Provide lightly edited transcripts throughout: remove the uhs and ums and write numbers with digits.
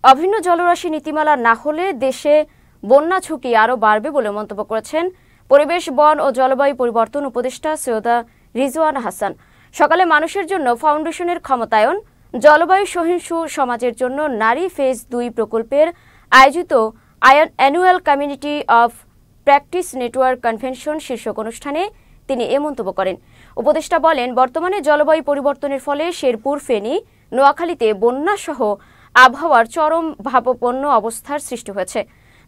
অভিন্ন জলরাশি নীতিমালা না হলে দেশে বন্যা ঝুঁকি আরও বাড়বে বলে মন্তব্য করেছেন পরিবেশ, বন ও জলবায়ু পরিবর্তন উপদেষ্টা সৈয়দা রিজওয়ানা হাসান। সকালে মানুষের জন্য ফাউন্ডেশনের ক্ষমতায়ন, জলবায়ু সহিষ্ণু সমাজের জন্য নারী ফেজ 2 প্রকল্পের আয়োজিত annual community of practice network convention শীর্ষক অনুষ্ঠানে তিনি এ মন্তব্য করেন। উপদেষ্টা বলেন, বর্তমানে জলবায়ু পরিবর্তনের ফলে শেরপুর, ফেনী, নোয়াখালীতে বন্যাসহ আবহাওয়ার চরম ভাবাপন্ন অবস্থার সৃষ্টি হয়েছে।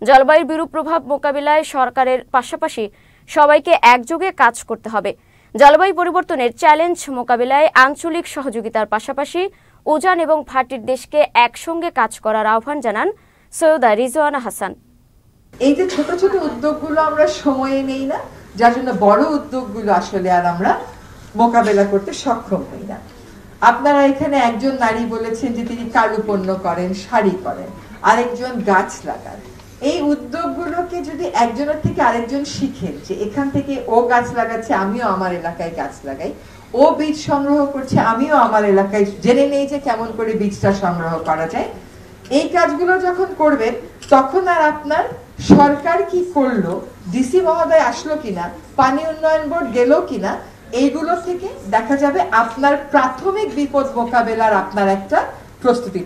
জলবায়ুর বিরূপ প্রভাব মোকাবিলায় সরকারের পাশাপাশি সবাইকে একযোগে কাজ করতে হবে। জলবায়ু পরিবর্তনের চ্যালেঞ্জ মোকাবিলায় আঞ্চলিক সহযোগিতার পাশাপাশি উজান এবং ভাটির দেশকে একসঙ্গে কাজ করার আহ্বান জানান সৈয়দা রিজওয়ানা হাসান। এই যে ছোট ছোট উদ্যোগগুলো আমরা সময়ে নেই না, যার জন্য বড় উদ্যোগগুলো আসলে আর আমরা মোকাবেলা করতে সক্ষম হই না। আপনারা এখানে একজন নারী বলেছেন যে তিনি কারুপণ্য করেন, শাড়ি করেন, আরেকজন গাছ লাগান। এই উদ্যোগগুলোকে যদি একজনের থেকে আরেকজন শিখেন যে এখান থেকে ও গাছ লাগাচ্ছে, আমিও আমার এলাকায় গাছ লাগাই, ও বীজ সংগ্রহ করছে, আমিও আমার এলাকায় জেনে নেই যে কেমন করে বীজটা সংগ্রহ করা যায়। এই কাজগুলো যখন করবেন তখন আর আপনার সরকার কি করলো, ডিসি মহোদয় আসলো কিনা, পানি উন্নয়ন বোর্ড গেল কিনা, এইগুলো থেকে দেখা যাবে আপনার প্রাথমিক বিপদ মোকাবেলার আপনার একটা প্রস্তুতি।